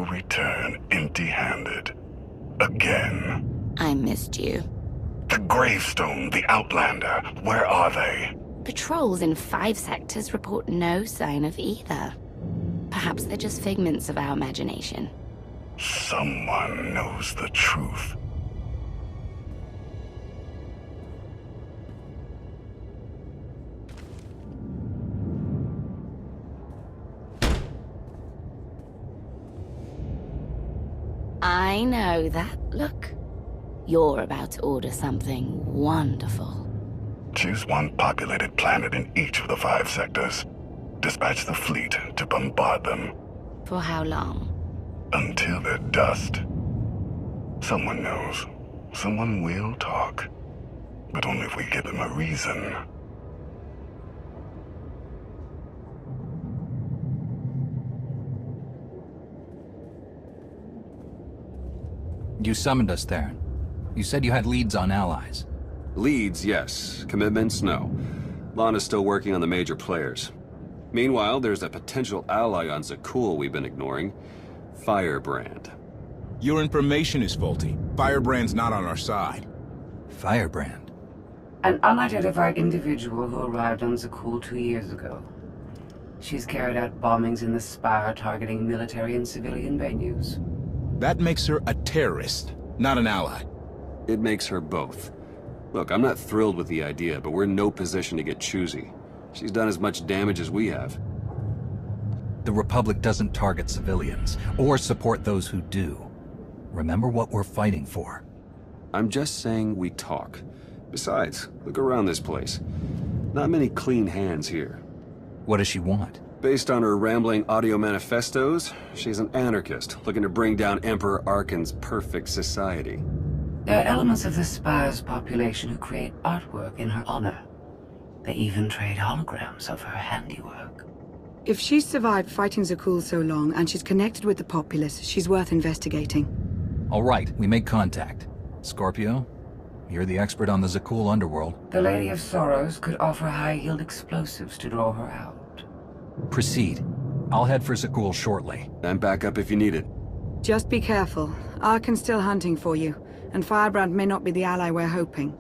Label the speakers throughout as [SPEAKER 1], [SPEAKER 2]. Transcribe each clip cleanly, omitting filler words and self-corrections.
[SPEAKER 1] return empty-handed. Again.
[SPEAKER 2] I missed you.
[SPEAKER 1] The Gravestone, the Outlander, where are they?
[SPEAKER 2] Patrols in 5 sectors report no sign of either. Perhaps they're just figments of our imagination.
[SPEAKER 1] Someone knows the truth.
[SPEAKER 2] I know that look. You're about to order something wonderful.
[SPEAKER 1] Choose one populated planet in each of the 5 sectors. Dispatch the fleet to bombard them.
[SPEAKER 2] For how long?
[SPEAKER 1] Until they're dust. Someone knows. Someone will talk. But only if we give them a reason.
[SPEAKER 3] You summoned us there. You said you had leads on allies.
[SPEAKER 4] Leads, yes. Commitments, no. Lana's still working on the major players. Meanwhile, there's a potential ally on Zakul we've been ignoring. Firebrand.
[SPEAKER 5] Your information is faulty. Firebrand's not on our side.
[SPEAKER 3] Firebrand?
[SPEAKER 6] An unidentified individual who arrived on Zakul 2 years ago. She's carried out bombings in the Spire targeting military and civilian venues.
[SPEAKER 5] That makes her a terrorist, not an ally.
[SPEAKER 4] It makes her both. Look, I'm not thrilled with the idea, but we're in no position to get choosy. She's done as much damage as we have.
[SPEAKER 3] The Republic doesn't target civilians, or support those who do. Remember what we're fighting for.
[SPEAKER 4] I'm just saying we talk. Besides, look around this place. Not many clean hands here.
[SPEAKER 3] What does she want?
[SPEAKER 4] Based on her rambling audio manifestos, she's an anarchist, looking to bring down Emperor Arkan's perfect society.
[SPEAKER 6] There are elements of the Spire's population who create artwork in her honor. They even trade holograms of her handiwork.
[SPEAKER 7] If she's survived fighting Zakul so long and she's connected with the populace, she's worth investigating.
[SPEAKER 3] All right, we make contact. Scorpio, you're the expert on the Zakul underworld.
[SPEAKER 6] The Lady of Sorrows could offer high-yield explosives to draw her out.
[SPEAKER 3] Proceed. I'll head for Zakul shortly.
[SPEAKER 4] And back up if you need it.
[SPEAKER 7] Just be careful. Arkan's still hunting for you, and Firebrand may not be the ally we're hoping.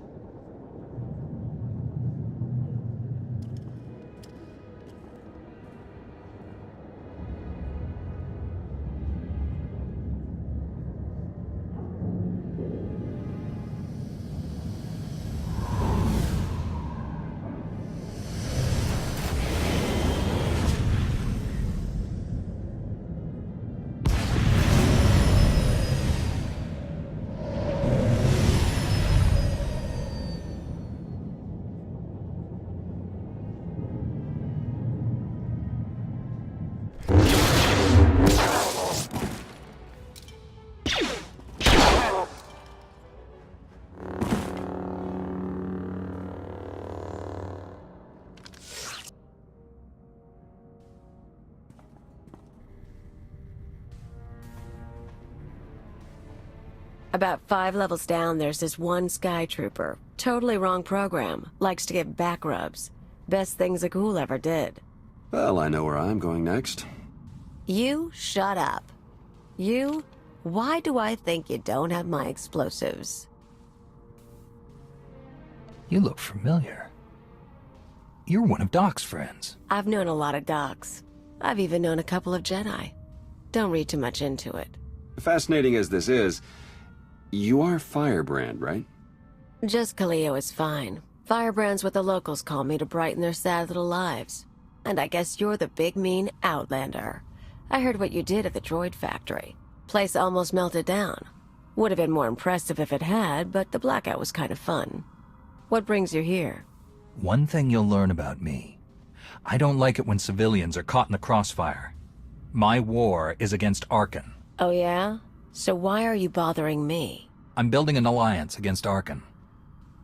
[SPEAKER 8] About 5 levels down, there's this one Sky Trooper. Totally wrong program. Likes to get back rubs. Best thing Zakul ever did.
[SPEAKER 4] Well, I know where I'm going next.
[SPEAKER 8] You shut up. You? Why do I think you don't have my explosives?
[SPEAKER 3] You look familiar. You're one of Doc's friends.
[SPEAKER 8] I've known a lot of docs. I've even known a couple of Jedi. Don't read too much into it.
[SPEAKER 4] Fascinating as this is, you are Firebrand, right?
[SPEAKER 8] Just Kaleo is fine. Firebrand's what the locals call me to brighten their sad little lives. And I guess you're the big mean Outlander. I heard what you did at the droid factory. Place almost melted down. Would have been more impressive if it had, but the blackout was kind of fun. What brings you here?
[SPEAKER 3] One thing you'll learn about me. I don't like it when civilians are caught in the crossfire. My war is against Arkan.
[SPEAKER 8] Oh yeah? So why are you bothering me?
[SPEAKER 3] I'm building an alliance against Arkan.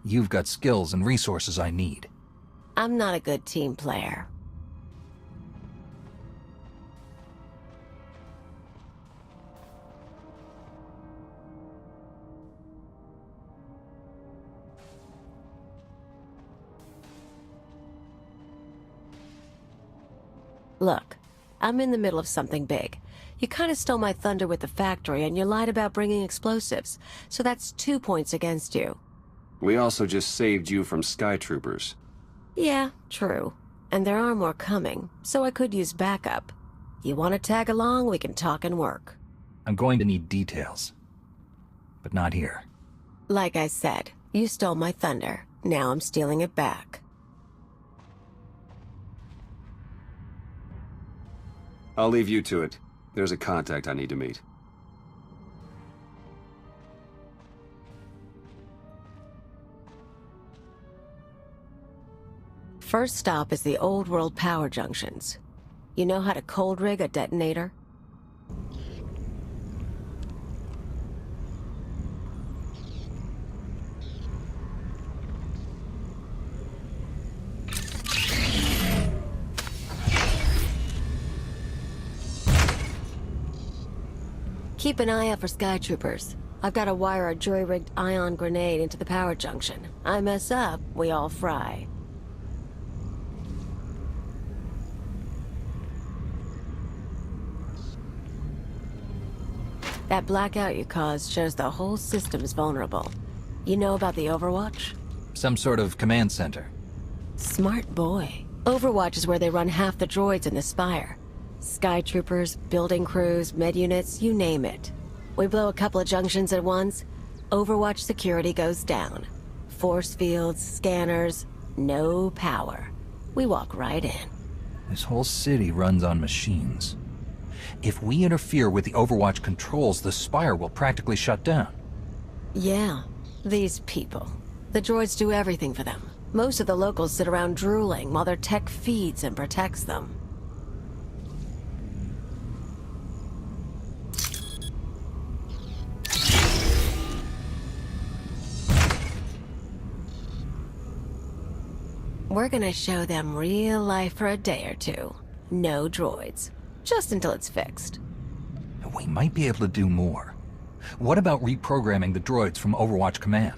[SPEAKER 3] You've got skills and resources I need.
[SPEAKER 8] I'm not a good team player. Look, I'm in the middle of something big. You kind of stole my thunder with the factory, and you lied about bringing explosives. So that's 2 points against you.
[SPEAKER 4] We also just saved you from Sky Troopers.
[SPEAKER 8] Yeah, true. And there are more coming, so I could use backup. You want to tag along, we can talk and work.
[SPEAKER 3] I'm going to need details. But not here.
[SPEAKER 8] Like I said, you stole my thunder. Now I'm stealing it back.
[SPEAKER 4] I'll leave you to it. There's a contact I need to meet.
[SPEAKER 8] First stop is the old world power junctions. You know how to cold rig a detonator? Keep an eye out for Sky Troopers. I've got to wire a jury-rigged ion grenade into the power junction. I mess up, we all fry. That blackout you caused shows the whole system's vulnerable. You know about the Overwatch?
[SPEAKER 3] Some sort of command center.
[SPEAKER 8] Smart boy. Overwatch is where they run half the droids in the Spire. Sky Troopers, building crews, med units, you name it. We blow a couple of junctions at once, Overwatch security goes down. Force fields, scanners, no power. We walk right in.
[SPEAKER 3] This whole city runs on machines. If we interfere with the Overwatch controls, the Spire will practically shut down.
[SPEAKER 8] Yeah, these people. The droids do everything for them. Most of the locals sit around drooling while their tech feeds and protects them. We're gonna show them real life for a day or two. No droids. Just until it's fixed.
[SPEAKER 3] We might be able to do more. What about reprogramming the droids from Overwatch Command?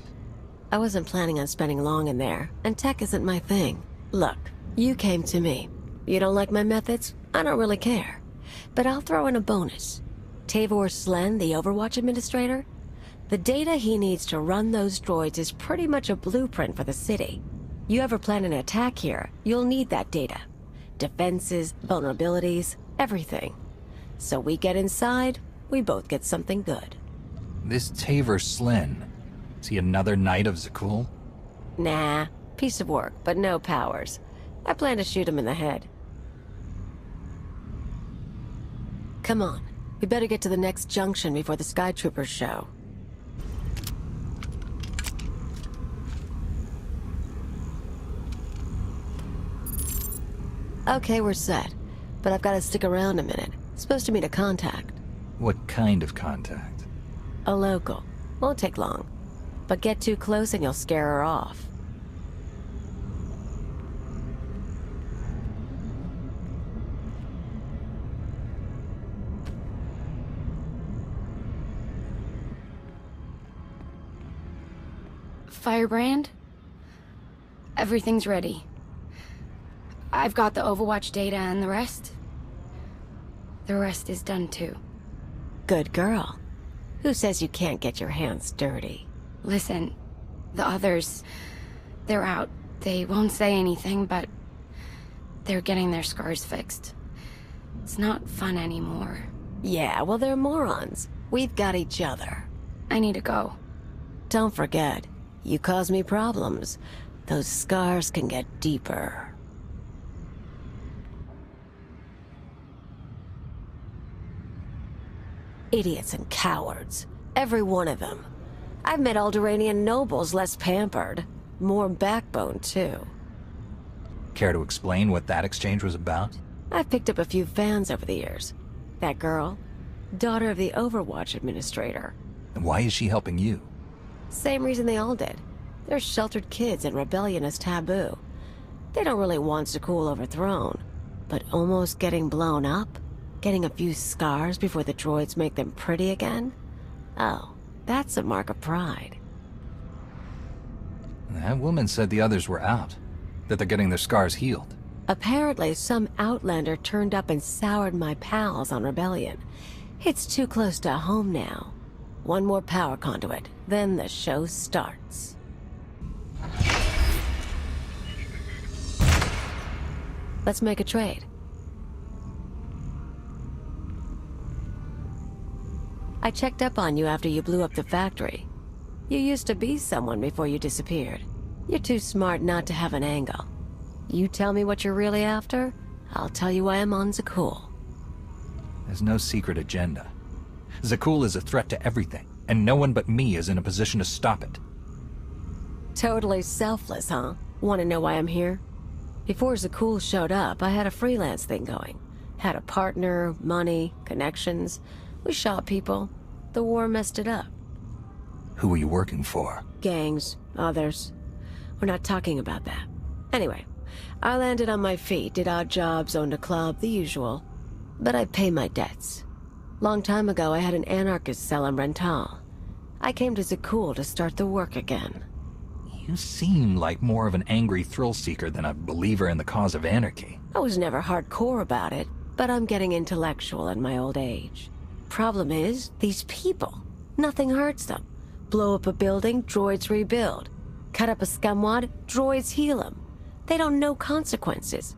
[SPEAKER 8] I wasn't planning on spending long in there, and tech isn't my thing. Look, you came to me. You don't like my methods? I don't really care. But I'll throw in a bonus. Tavor Slen, the Overwatch administrator? The data he needs to run those droids is pretty much a blueprint for the city. You ever plan an attack here, you'll need that data. Defenses, vulnerabilities, everything. So we get inside, we both get something good.
[SPEAKER 3] This Tavor Slen, is he another Knight of Zakul?
[SPEAKER 8] Nah, piece of work, but no powers. I plan to shoot him in the head. Come on, we better get to the next junction before the Sky Troopers show. Okay, we're set. But I've got to stick around a minute. Supposed to meet a contact.
[SPEAKER 3] What kind of contact?
[SPEAKER 8] A local. Won't take long. But get too close and you'll scare her off.
[SPEAKER 2] Firebrand? Everything's ready. I've got the Overwatch data and the rest is done too.
[SPEAKER 8] Good girl. Who says you can't get your hands dirty?
[SPEAKER 2] Listen, the others, they're out. They won't say anything, but they're getting their scars fixed. It's not fun anymore.
[SPEAKER 8] Yeah, well, they're morons. We've got each other.
[SPEAKER 2] I need to go.
[SPEAKER 8] Don't forget, you cause me problems. Those scars can get deeper. Idiots and cowards. Every one of them. I've met Alderaanian nobles less pampered. More backbone, too.
[SPEAKER 3] Care to explain what that exchange was about?
[SPEAKER 8] I've picked up a few fans over the years. That girl, daughter of the Overwatch administrator.
[SPEAKER 3] And why is she helping you?
[SPEAKER 8] Same reason they all did. They're sheltered kids and rebellion is taboo. They don't really want Zakul overthrown. But almost getting blown up? Getting a few scars before the droids make them pretty again? Oh, that's a mark of pride.
[SPEAKER 3] That woman said the others were out. That they're getting their scars healed.
[SPEAKER 8] Apparently, some outlander turned up and soured my pals on rebellion. It's too close to home now. One more power conduit, then the show starts. Let's make a trade. I checked up on you after you blew up the factory. You used to be someone before you disappeared. You're too smart not to have an angle. You tell me what you're really after, I'll tell you why I'm on Zakul.
[SPEAKER 3] There's no secret agenda. Zakul is a threat to everything, and no one but me is in a position to stop it.
[SPEAKER 8] Totally selfless, huh? Want to know why I'm here? Before Zakul showed up, I had a freelance thing going. Had a partner, money, connections. We shot people. The war messed it up.
[SPEAKER 3] Who were you working for?
[SPEAKER 8] Gangs, others. We're not talking about that. Anyway, I landed on my feet, did odd jobs, owned a club, the usual. But I pay my debts. Long time ago, I had an anarchist cell in Rental. I came to Zakul to start the work again.
[SPEAKER 3] You seem like more of an angry thrill-seeker than a believer in the cause of anarchy.
[SPEAKER 8] I was never hardcore about it, but I'm getting intellectual in my old age. Problem is, these people. Nothing hurts them. Blow up a building, droids rebuild. Cut up a scumwad, droids heal them. They don't know consequences.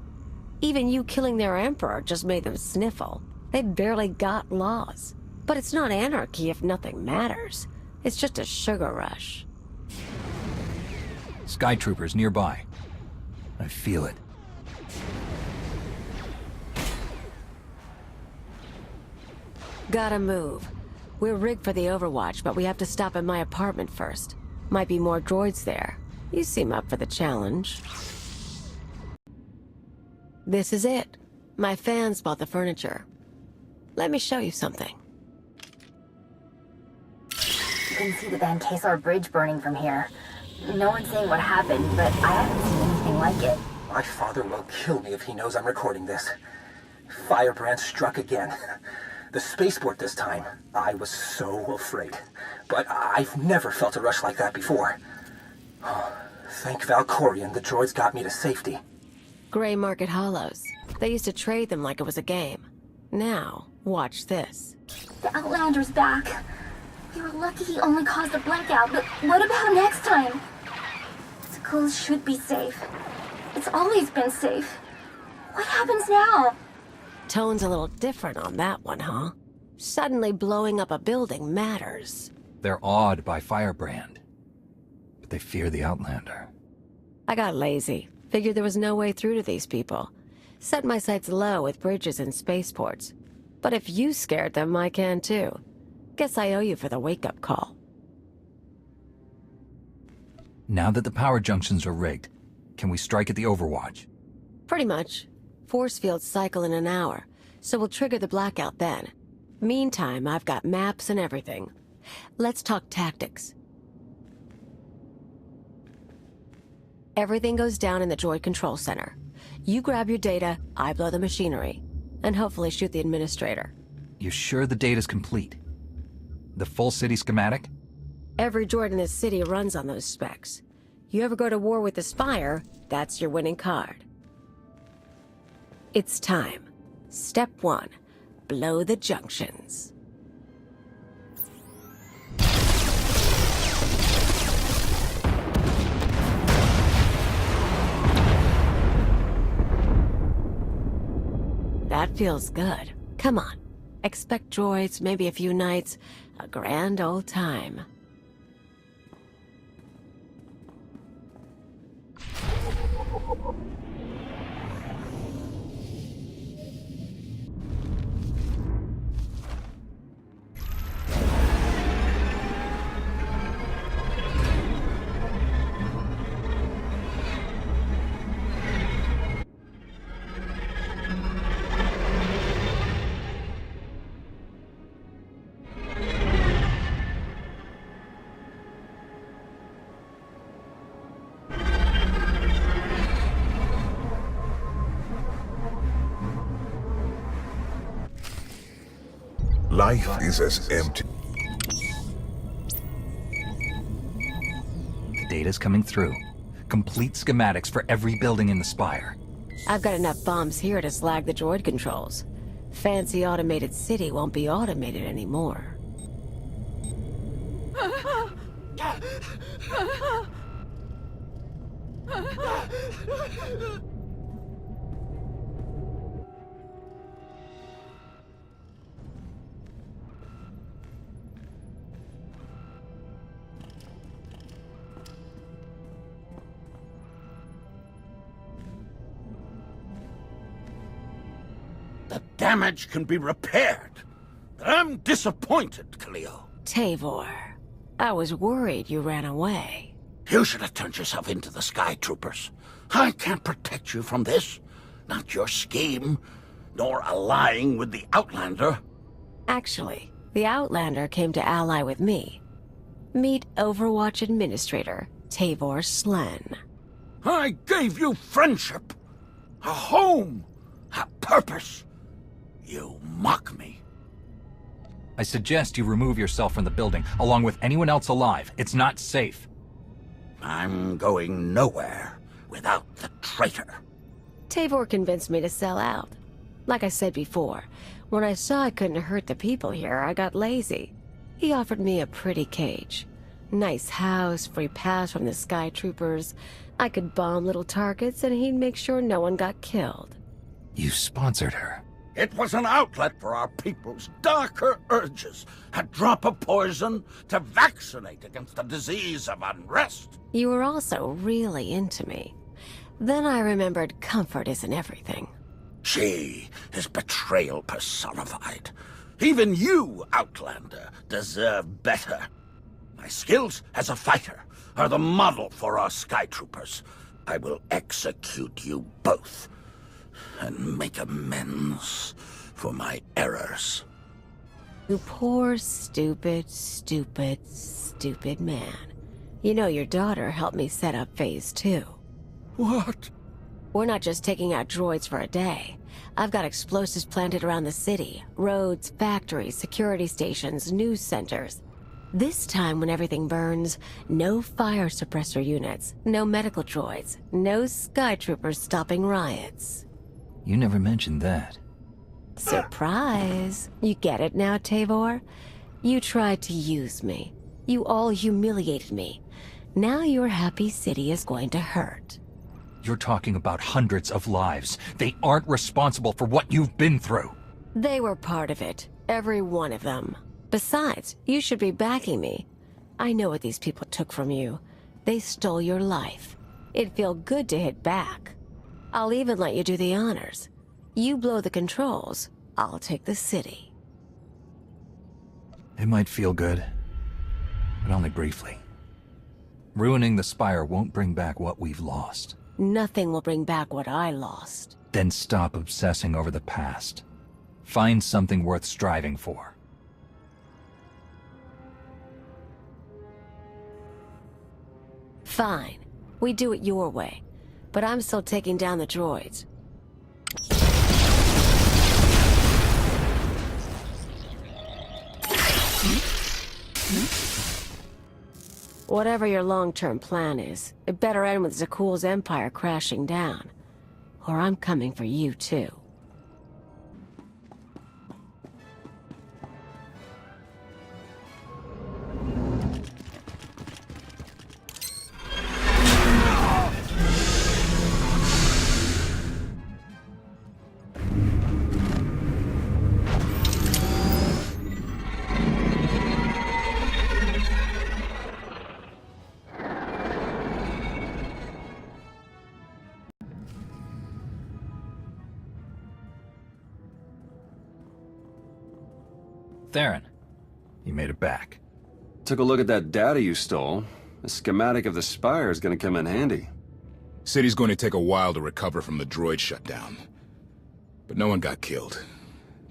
[SPEAKER 8] Even you killing their emperor just made them sniffle. They barely got laws. But it's not anarchy if nothing matters. It's just a sugar rush.
[SPEAKER 3] Sky troopers nearby. I feel it.
[SPEAKER 8] Gotta move. We're rigged for the Overwatch, but we have to stop at my apartment first. Might be more droids there. You seem up for the challenge. This is it. My fans bought the furniture. Let me show you something.
[SPEAKER 9] You can see the Van Kesar Bridge burning from here. No one's saying what happened, but I haven't seen anything like it.
[SPEAKER 10] My father will kill me if he knows I'm recording this. Firebrand struck again. The spaceport this time. I was so afraid. But I've never felt a rush like that before. Oh, thank Valkorion, the droids got me to safety.
[SPEAKER 8] Gray Market Hollows. They used to trade them like it was a game. Now, watch this.
[SPEAKER 9] The Outlander's back. We were lucky he only caused a blackout, but what about next time? Zakul should be safe. It's always been safe. What happens now?
[SPEAKER 8] Tone's a little different on that one, huh? Suddenly blowing up a building matters.
[SPEAKER 3] They're awed by Firebrand, but they fear the Outlander.
[SPEAKER 8] I got lazy. Figured there was no way through to these people. Set my sights low with bridges and spaceports. But if you scared them, I can too. Guess I owe you for the wake-up call.
[SPEAKER 3] Now that the power junctions are rigged, can we strike at the Overwatch?
[SPEAKER 8] Pretty much. Force fields cycle in an hour, so we'll trigger the blackout then. Meantime, I've got maps and everything. Let's talk tactics. Everything goes down in the droid control center. You grab your data, I blow the machinery, and hopefully shoot the administrator.
[SPEAKER 3] You sure the data's complete? The full city schematic?
[SPEAKER 8] Every droid in this city runs on those specs. You ever go to war with the Spire, that's your winning card. It's time. Step 1. Blow the junctions. That feels good. Come on. Expect droids, maybe a few nights. A grand old time.
[SPEAKER 11] Life is as empty.
[SPEAKER 3] The data's coming through. Complete schematics for every building in the Spire.
[SPEAKER 8] I've got enough bombs here to slag the droid controls. Fancy automated city won't be automated anymore.
[SPEAKER 11] The damage can be repaired. I'm disappointed, Cleo.
[SPEAKER 8] Tavor, I was worried you ran away.
[SPEAKER 11] You should have turned yourself into the Sky Troopers. I can't protect you from this. Not your scheme, nor allying with the Outlander.
[SPEAKER 8] Actually, the Outlander came to ally with me. Meet Overwatch Administrator, Tavor Slen.
[SPEAKER 11] I gave you friendship, a home, a purpose. You mock me.
[SPEAKER 3] I suggest you remove yourself from the building, along with anyone else alive. It's not safe.
[SPEAKER 11] I'm going nowhere without the traitor.
[SPEAKER 8] Tavor convinced me to sell out. Like I said before, when I saw I couldn't hurt the people here, I got lazy. He offered me a pretty cage. Nice house, free pass from the Sky Troopers. I could bomb little targets and he'd make sure no one got killed.
[SPEAKER 3] You sponsored her.
[SPEAKER 11] It was an outlet for our people's darker urges. A drop of poison to vaccinate against the disease of unrest.
[SPEAKER 8] You were also really into me. Then I remembered comfort isn't everything.
[SPEAKER 11] She is betrayal personified. Even you, Outlander, deserve better. My skills as a fighter are the model for our Sky Troopers. I will execute you both and make amends for my errors.
[SPEAKER 8] You poor, stupid, stupid, stupid man. You know your daughter helped me set up Phase 2.
[SPEAKER 11] What?
[SPEAKER 8] We're not just taking out droids for a day. I've got explosives planted around the city. Roads, factories, security stations, news centers. This time when everything burns, no fire suppressor units, no medical droids, no Sky Troopers stopping riots.
[SPEAKER 3] You never mentioned that.
[SPEAKER 8] Surprise! You get it now, Tavor? You tried to use me. You all humiliated me. Now your happy city is going to hurt.
[SPEAKER 3] You're talking about hundreds of lives. They aren't responsible for what you've been through.
[SPEAKER 8] They were part of it. Every one of them. Besides, you should be backing me. I know what these people took from you. They stole your life. It'd feel good to hit back. I'll even let you do the honors. You blow the controls, I'll take the city.
[SPEAKER 3] It might feel good, but only briefly. Ruining the Spire won't bring back what we've lost.
[SPEAKER 8] Nothing will bring back what I lost.
[SPEAKER 3] Then stop obsessing over the past. Find something worth striving for.
[SPEAKER 8] Fine. We do it your way. But I'm still taking down the droids. Whatever your long-term plan is, it better end with Zakuul's empire crashing down. Or I'm coming for you too.
[SPEAKER 3] Theron, you made it back.
[SPEAKER 4] Took a look at that data you stole. A schematic of the Spire is gonna come in handy.
[SPEAKER 5] City's going to take a while to recover from the droid shutdown. But no one got killed.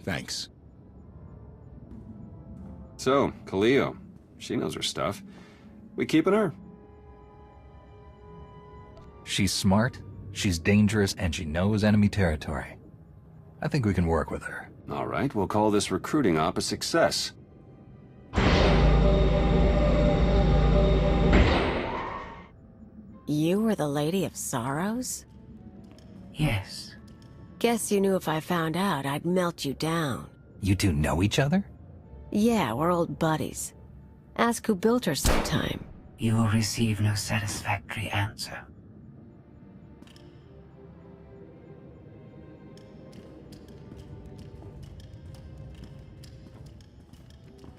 [SPEAKER 5] Thanks.
[SPEAKER 4] So, Cleo. She knows her stuff. We keeping her?
[SPEAKER 3] She's smart, she's dangerous, and she knows enemy territory. I think we can work with her.
[SPEAKER 4] All right, we'll call this recruiting op a success.
[SPEAKER 8] You were the Lady of Sorrows?
[SPEAKER 6] Yes.
[SPEAKER 8] Guess you knew if I found out, I'd melt you down.
[SPEAKER 3] You two know each other?
[SPEAKER 8] Yeah, we're old buddies. Ask who built her sometime.
[SPEAKER 6] You will receive no satisfactory answer.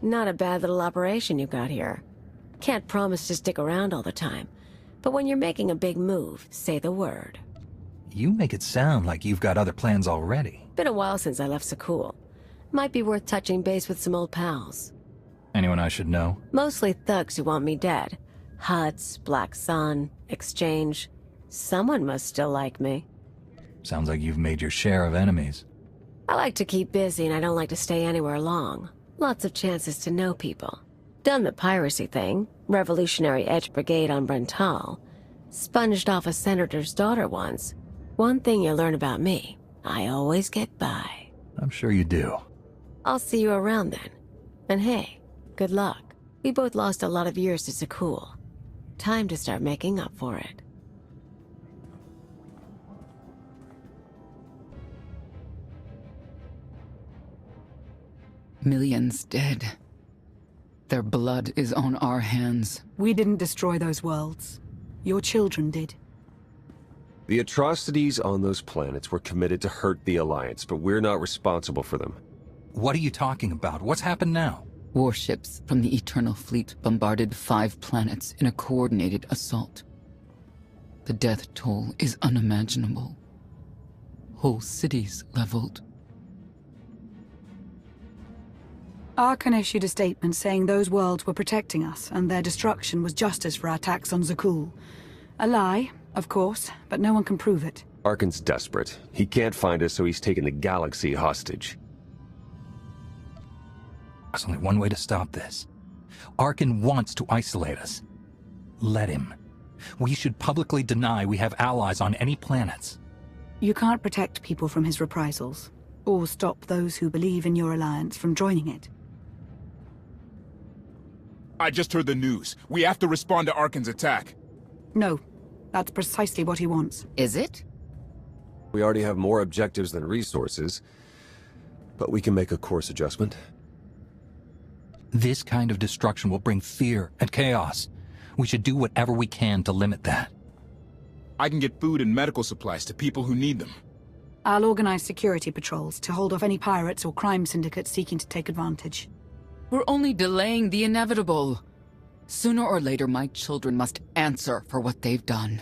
[SPEAKER 8] Not a bad little operation you got here. Can't promise to stick around all the time, but when you're making a big move, say the word.
[SPEAKER 3] You make it sound like you've got other plans already.
[SPEAKER 8] Been a while since I left Sakul. Might be worth touching base with some old pals.
[SPEAKER 3] Anyone I should know?
[SPEAKER 8] Mostly thugs who want me dead. Huts, Black Sun, Exchange. Someone must still like me.
[SPEAKER 3] Sounds like you've made your share of enemies.
[SPEAKER 8] I like to keep busy and I don't like to stay anywhere long. Lots of chances to know people. Done the piracy thing, Revolutionary Edge Brigade on Brental. Sponged off a senator's daughter once. One thing you learn about me, I always get by.
[SPEAKER 3] I'm sure you do.
[SPEAKER 8] I'll see you around then. And hey, good luck. We both lost a lot of years to Sakul. Time to start making up for it.
[SPEAKER 12] Millions dead. Their blood is on our hands.
[SPEAKER 7] We didn't destroy those worlds. Your children did.
[SPEAKER 13] The atrocities on those planets were committed to hurt the Alliance, but we're not responsible for them.
[SPEAKER 3] What are you talking about? What's happened now?
[SPEAKER 12] Warships from the Eternal Fleet bombarded 5 planets in a coordinated assault. The death toll is unimaginable. Whole cities leveled.
[SPEAKER 7] Carsen issued a statement saying those worlds were protecting us, and their destruction was justice for our attacks on Zakul. A lie, of course, but no one can prove it.
[SPEAKER 13] Carsen's desperate. He can't find us, so he's taken the galaxy hostage.
[SPEAKER 3] There's only one way to stop this. Carsen wants to isolate us. Let him. We should publicly deny we have allies on any planets.
[SPEAKER 7] You can't protect people from his reprisals, or stop those who believe in your alliance from joining it.
[SPEAKER 5] I just heard the news. We have to respond to Carsen's attack.
[SPEAKER 7] No, that's precisely what he wants.
[SPEAKER 12] Is it?
[SPEAKER 13] We already have more objectives than resources, but we can make a course adjustment.
[SPEAKER 3] This kind of destruction will bring fear and chaos. We should do whatever we can to limit that.
[SPEAKER 5] I can get food and medical supplies to people who need them.
[SPEAKER 7] I'll organize security patrols to hold off any pirates or crime syndicates seeking to take advantage.
[SPEAKER 12] We're only delaying the inevitable. Sooner or later, my children must answer for what they've done.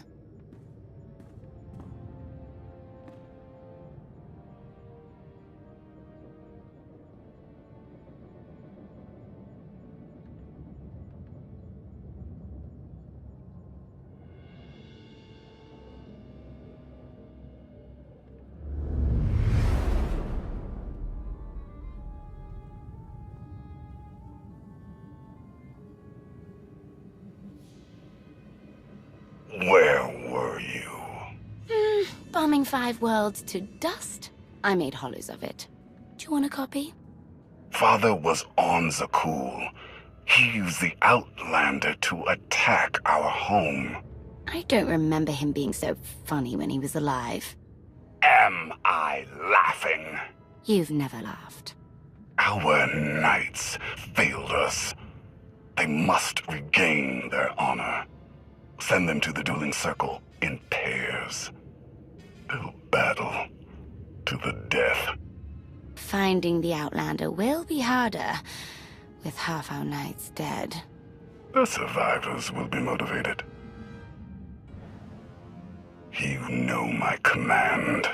[SPEAKER 1] Where were you?
[SPEAKER 2] Bombing 5 worlds to dust. I made hollows of it. Do you want a copy?
[SPEAKER 1] Father was on Zakul. He used the Outlander to attack our home.
[SPEAKER 2] I don't remember him being so funny when he was alive.
[SPEAKER 1] Am I laughing?
[SPEAKER 2] You've never laughed.
[SPEAKER 1] Our knights failed us. They must regain their honor. Send them to the dueling circle in pairs. They'll battle to the death.
[SPEAKER 2] Finding the Outlander will be harder, with half our knights dead.
[SPEAKER 1] The survivors will be motivated. You know my command.